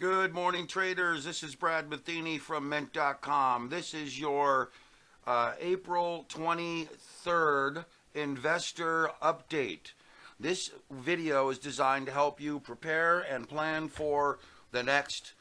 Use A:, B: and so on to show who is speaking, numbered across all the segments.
A: Good morning, traders. This is Brad Matheny from MENT.com. This is your April 23rd investor update. This video is designed to help you prepare and plan for the next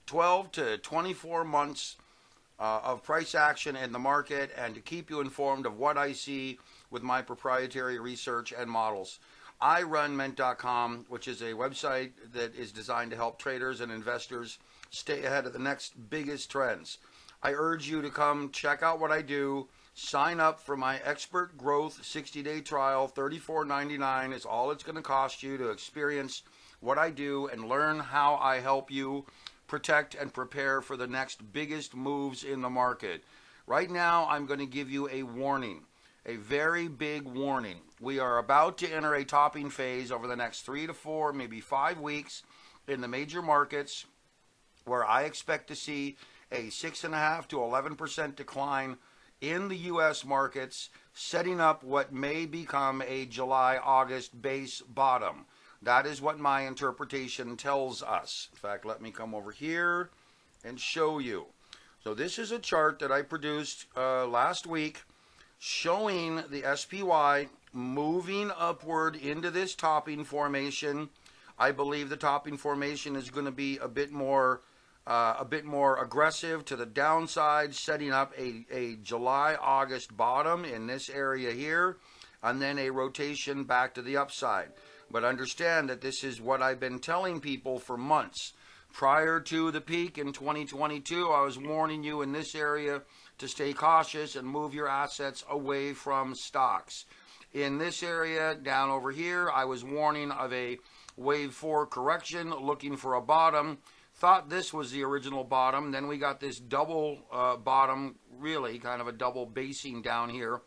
A: 12 to 24 months of price action in the market, and to keep you informed of what I see with my proprietary research and models. I run MENT.com, which is a website that is designed to help traders and investors stay ahead of the next biggest trends. I urge you to come check out what I do. Sign up for my Expert Growth 60-day trial. $34.99 is all it's going to cost you to experience what I do and learn how I help you protect and prepare for the next biggest moves in the market. Right now, I'm going to give you a warning. A very big warning. We are about to enter a topping phase over the next 3 to 4, maybe 5 weeks in the major markets, where I expect to see a 6.5 to 11% decline in the U.S. markets, setting up what may become a July-August base bottom. That is what my interpretation tells us. In fact, let me come over here and show you. So this is a chart that I produced last week, showing the SPY moving upward into this topping formation. I believe the topping formation is going to be a bit more aggressive to the downside, setting up a July-August bottom in this area here, and then a rotation back to the upside. But understand that this is what I've been telling people for months. Prior to the peak in 2022, I was warning you in this area to stay cautious and move your assets away from stocks. In this area down over here, I was warning of a wave 4 correction, looking for a bottom. Thought this was the original bottom. Then we got this double bottom, really kind of a double basing down here,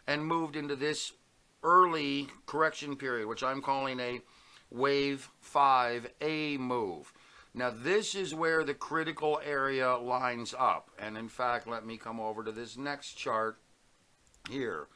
A: and moved into this early correction period, which I'm calling a wave 5A move. Now this is where the critical area lines up. And in fact, let me come over to this next chart here.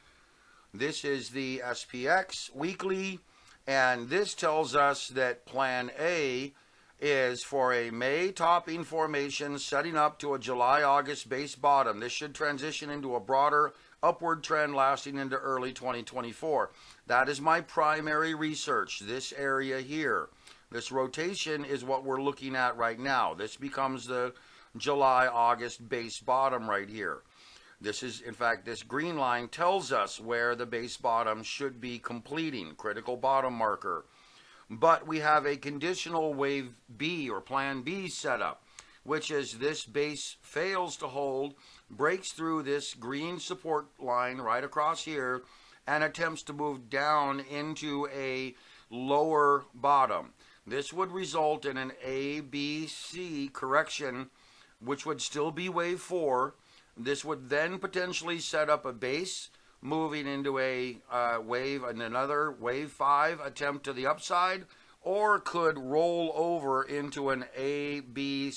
A: This is the SPX weekly, and this tells us that plan A is for a May topping formation setting up to a July-August base bottom. This should transition into a broader upward trend lasting into early 2024. That is my primary research, this area here. This rotation is what we're looking at right now. This becomes the July-August base bottom right here. This is, in fact, this green line tells us where the base bottom should be completing, critical bottom marker. But we have a conditional wave B or plan B setup, which is this base fails to hold, breaks through this green support line right across here, and attempts to move down into a lower bottom. This would result in an ABC correction, which would still be wave 4. This would then potentially set up a base moving into a wave and another wave 5 attempt to the upside, or could roll over into an ABCDE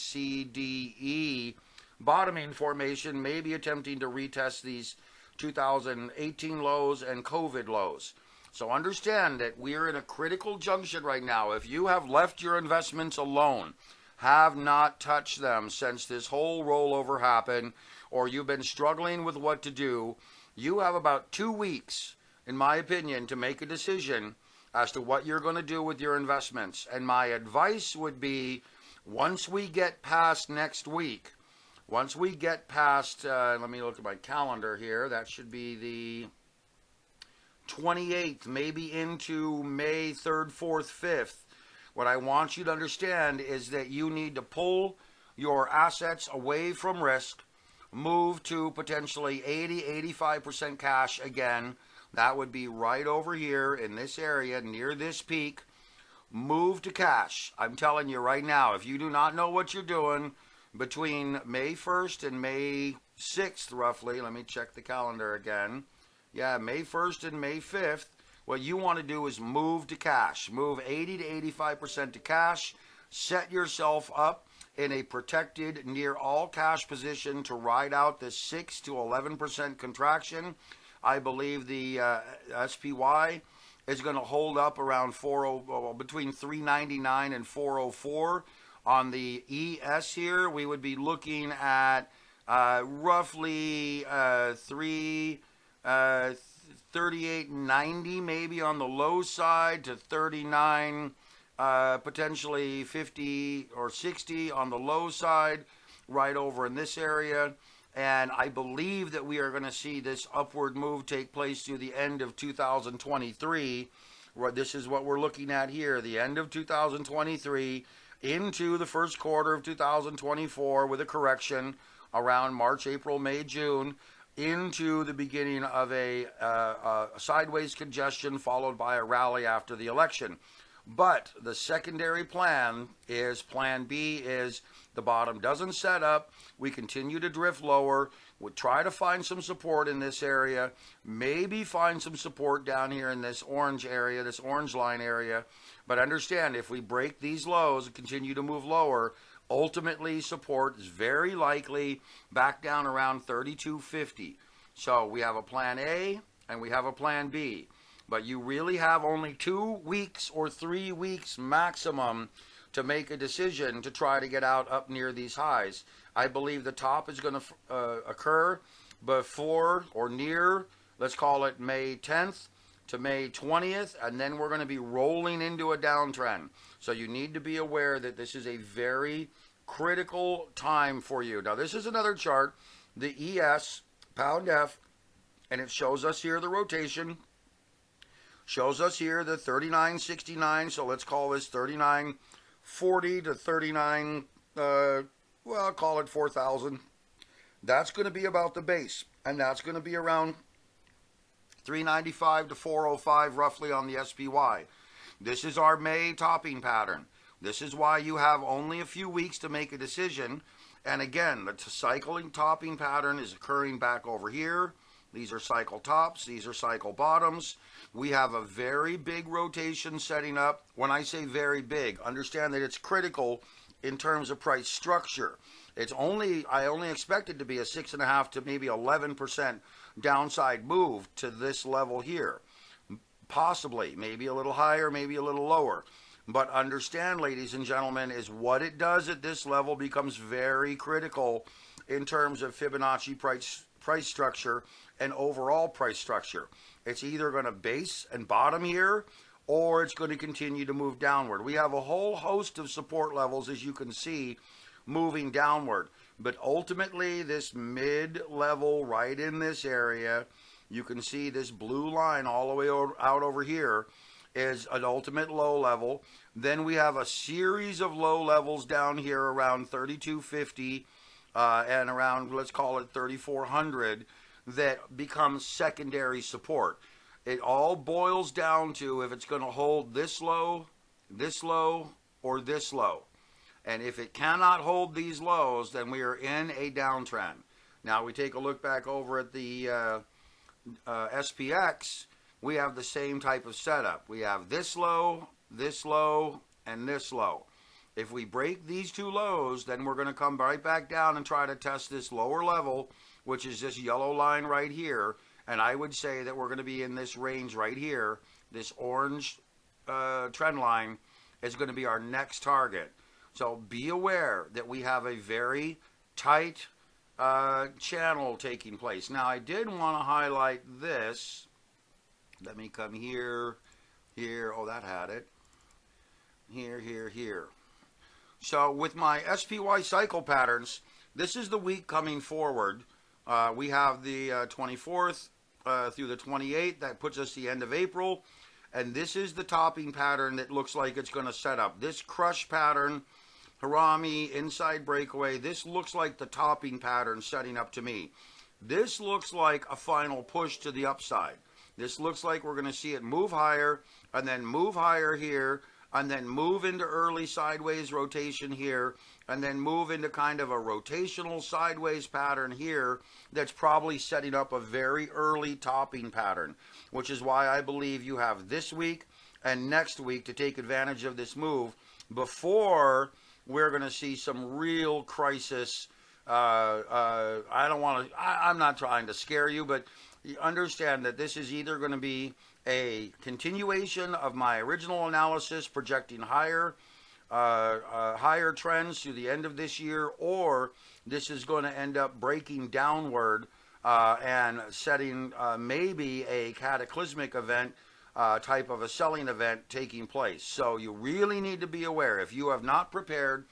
A: bottoming formation, maybe attempting to retest these 2018 lows and COVID lows. So understand that we're in a critical junction right now. If you have left your investments alone, have not touched them since this whole rollover happened, or you've been struggling with what to do, you have about 2 weeks, in my opinion, to make a decision as to what you're going to do with your investments. And my advice would be, once we get past next week, once we get past, let me look at my calendar here, that should be the 28th, maybe into May 3rd, 4th, 5th. What I want you to understand is that you need to pull your assets away from risk, move to potentially 80-85% cash again. That would be right over here in this area near this peak. Move to cash. I'm telling you right now, if you do not know what you're doing between May 1st and May 6th roughly, let me check the calendar again. Yeah, May 1st and May 5th, what you want to do is move to cash. Move 80-85% to cash. Set yourself up in a protected near all cash position to ride out this 6 to 11% contraction. I believe the SPY is going to hold up around between 399 and 404. On the ES here, we would be looking at roughly 38.90 maybe on the low side to 39, potentially 50 or 60 on the low side, right over in this area. And I believe that we are going to see this upward move take place through the end of 2023. This is what we're looking at here, the end of 2023 into the first quarter of 2024 with a correction around March, April, May, June, into the beginning of a sideways congestion followed by a rally after the election. But the secondary plan is, plan B is the bottom doesn't set up, we continue to drift lower, we'll try to find some support in this area, maybe find some support down here in this orange area, this orange line area. But understand, if we break these lows and continue to move lower, ultimately support is very likely back down around 32.50. So we have a plan A and we have a plan B. But you really have only 2 weeks or 3 weeks maximum to make a decision to try to get out up near these highs. I believe the top is going to occur before or near, let's call it May 10th to May 20th, and then we're going to be rolling into a downtrend. So you need to be aware that this is a very critical time for you. Now this is another chart, the ES, pound F, and it shows us here the rotation. Shows us here the 39.69, so let's call this 39.40 to 39, well, call it 4,000. That's going to be about the base, and that's going to be around 395 to 405 roughly on the SPY. This is our May topping pattern. This is why you have only a few weeks to make a decision. And again, the cycling topping pattern is occurring back over here. These are cycle tops, these are cycle bottoms. We have a very big rotation setting up. When I say very big, understand that it's critical in terms of price structure. I only expect it to be a 6.5 to maybe 11% downside move to this level here. Possibly, maybe a little higher, maybe a little lower. But understand, ladies and gentlemen, is what it does at this level becomes very critical in terms of Fibonacci price structure and overall price structure. It's either going to base and bottom here, or it's going to continue to move downward. We have a whole host of support levels, as you can see, moving downward. But ultimately, this mid-level right in this area, you can see this blue line all the way out over here is an ultimate low level. Then we have a series of low levels down here around 3250 and around, let's call it 3400, that becomes secondary support. It all boils down to if it's going to hold this low, or this low. And if it cannot hold these lows, then we are in a downtrend. Now we take a look back over at the SPX, we have the same type of setup. We have this low, and this low. If we break these two lows, then we're going to come right back down and try to test this lower level, which is this yellow line right here. And I would say that we're going to be in this range right here. This orange trend line is going to be our next target. So be aware that we have a very tight channel taking place. Now I did want to highlight this. Let me come here, here. Oh, that had it. Here. So with my SPY cycle patterns, this is the week coming forward. We have the 24th through the 28th. That puts us the end of April. And this is the topping pattern that looks like it's going to set up. This crush pattern, Harami, inside breakaway, this looks like the topping pattern setting up to me. This looks like a final push to the upside. This looks like we're going to see it move higher, and then move higher here, and then move into early sideways rotation here, and then move into kind of a rotational sideways pattern here that's probably setting up a very early topping pattern, which is why I believe you have this week and next week to take advantage of this move before we're going to see some real crisis. I'm not trying to scare you, but you understand that this is either going to be a continuation of my original analysis projecting higher higher trends through the end of this year, or this is going to end up breaking downward and setting maybe a cataclysmic event, type of a selling event taking place. So you really need to be aware. If you have not prepared,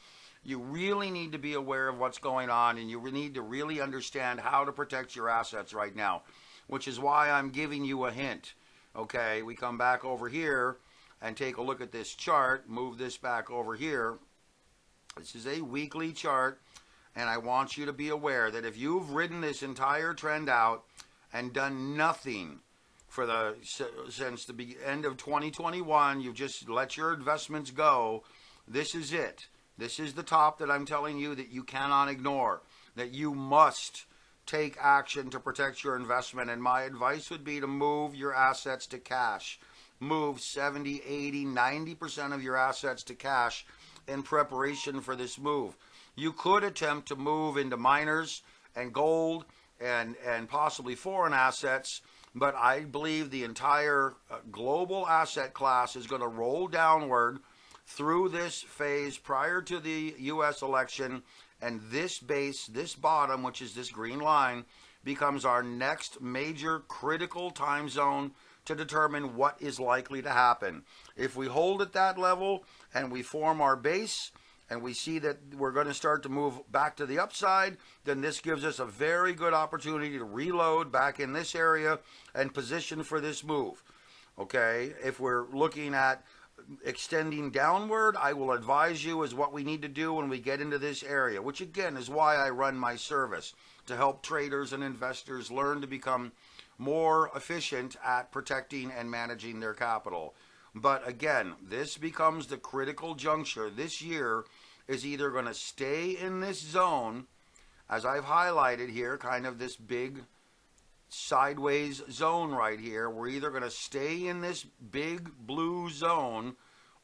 A: you really need to be aware of what's going on, and you need to really understand how to protect your assets right now, which is why I'm giving you a hint. Okay, we come back over here and take a look at this chart, move this back over here. This is a weekly chart, and I want you to be aware that if you've ridden this entire trend out and done nothing for since the end of 2021, you've just let your investments go, this is it. This is the top that I'm telling you that you cannot ignore, that you must take action to protect your investment. And my advice would be to move your assets to cash. Move 70, 80, 90% of your assets to cash in preparation for this move. You could attempt to move into miners and gold and possibly foreign assets, but I believe the entire global asset class is going to roll downward through this phase prior to the U.S. election, and this base, this bottom, which is this green line, becomes our next major critical time zone to determine what is likely to happen. If we hold at that level and we form our base and we see that we're going to start to move back to the upside, then this gives us a very good opportunity to reload back in this area and position for this move. Okay, if we're looking at extending downward, I will advise you is what we need to do when we get into this area, which again is why I run my service, to help traders and investors learn to become more efficient at protecting and managing their capital. But again, this becomes the critical juncture. This year is either going to stay in this zone, as I've highlighted here, kind of this big sideways zone right here. We're either going to stay in this big blue zone,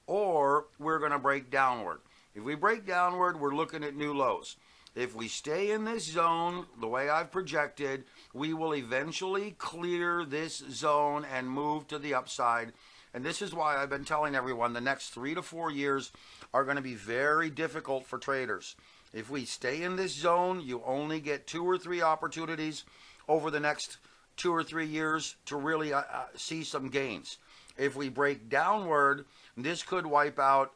A: or we're going to break downward. If we break downward, we're looking at new lows. If we stay in this zone, the way I've projected, we will eventually clear this zone and move to the upside. And this is why I've been telling everyone the next 3 to 4 years are going to be very difficult for traders. If we stay in this zone, you only get 2 or 3 opportunities over the next 2 or 3 years to really see some gains. If we break downward, this could wipe out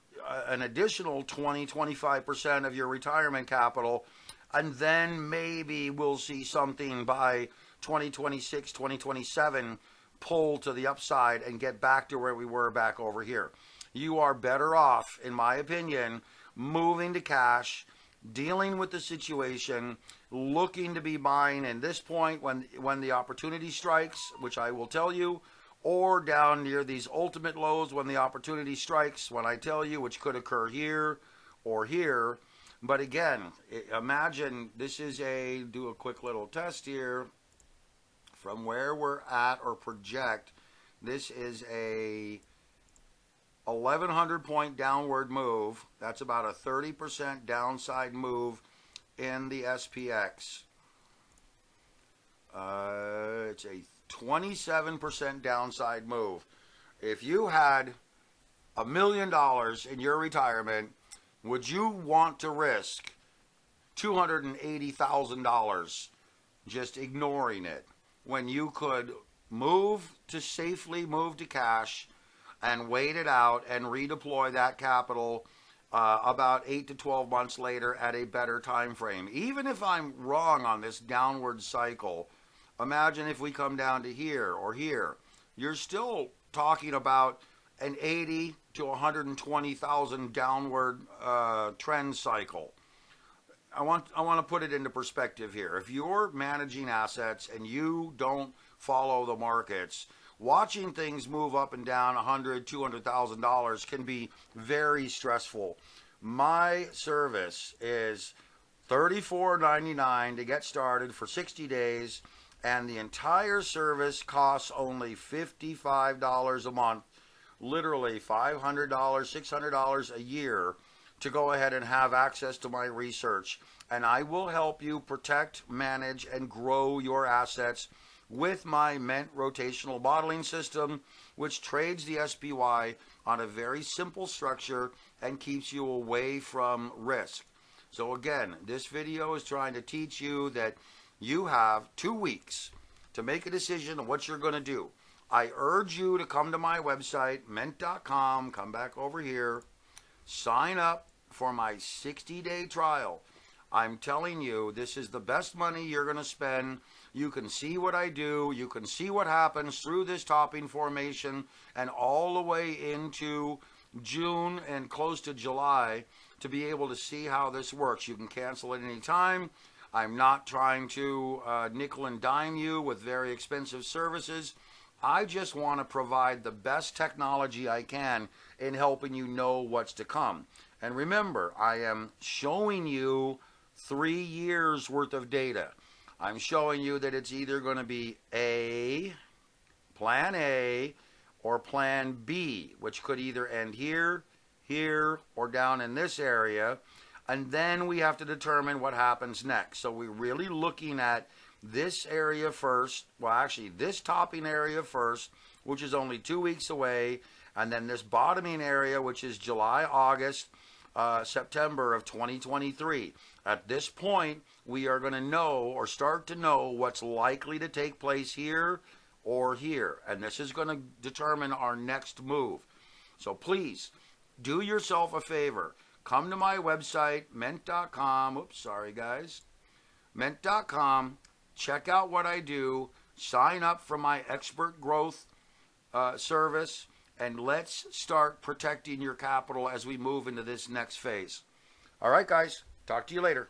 A: an additional 20-25% of your retirement capital, and then maybe we'll see something by 2026, 2027 pull to the upside and get back to where we were back over here. You are better off, in my opinion, moving to cash, dealing with the situation, looking to be buying at this point when the opportunity strikes, which I will tell you, or down near these ultimate lows when the opportunity strikes, when I tell you, which could occur here or here. But again, imagine this is do a quick little test here. From where we're at or project, this is a 1,100 point downward move. That's about a 30% downside move in the SPX. It's a 27% downside move. If you had $1 million in your retirement, would you want to risk $280,000 just ignoring it, when you could safely move to cash and wait it out and redeploy that capital about 8 to 12 months later at a better time frame? Even if I'm wrong on this downward cycle, imagine if we come down to here or here. You're still talking about an 80 to 120,000 downward trend cycle. I want to put it into perspective here. If you're managing assets and you don't follow the markets, watching things move up and down $100,000, $200,000 can be very stressful. My service is $34.99 to get started for 60 days, and the entire service costs only $55 a month, literally $500, $600 a year, to go ahead and have access to my research. And I will help you protect, manage, and grow your assets with my MENT rotational modeling system, which trades the SPY on a very simple structure and keeps you away from risk. So again, this video is trying to teach you that you have 2 weeks to make a decision on what you're going to do. I urge you to come to my website, MENT.com, come back over here, sign up for my 60-day trial. I'm telling you, this is the best money you're going to spend. You can see what I do. You can see what happens through this topping formation and all the way into June and close to July to be able to see how this works. You can cancel at any time. I'm not trying to nickel and dime you with very expensive services. I just want to provide the best technology I can in helping you know what's to come. And remember, I am showing you 3 years worth of data. I'm showing you that it's either going to be plan A, or plan B, which could either end here, here, or down in this area. And then we have to determine what happens next. So we're really looking at this area first. Well, actually, this topping area first, which is only 2 weeks away. And then this bottoming area, which is July, August, September of 2023. At this point, we are going to know or start to know what's likely to take place here or here. And this is going to determine our next move. So please, do yourself a favor. Come to my website, MENT.com. Oops, sorry guys. MENT.com. Check out what I do. Sign up for my expert growth service. And let's start protecting your capital as we move into this next phase. All right, guys. Talk to you later.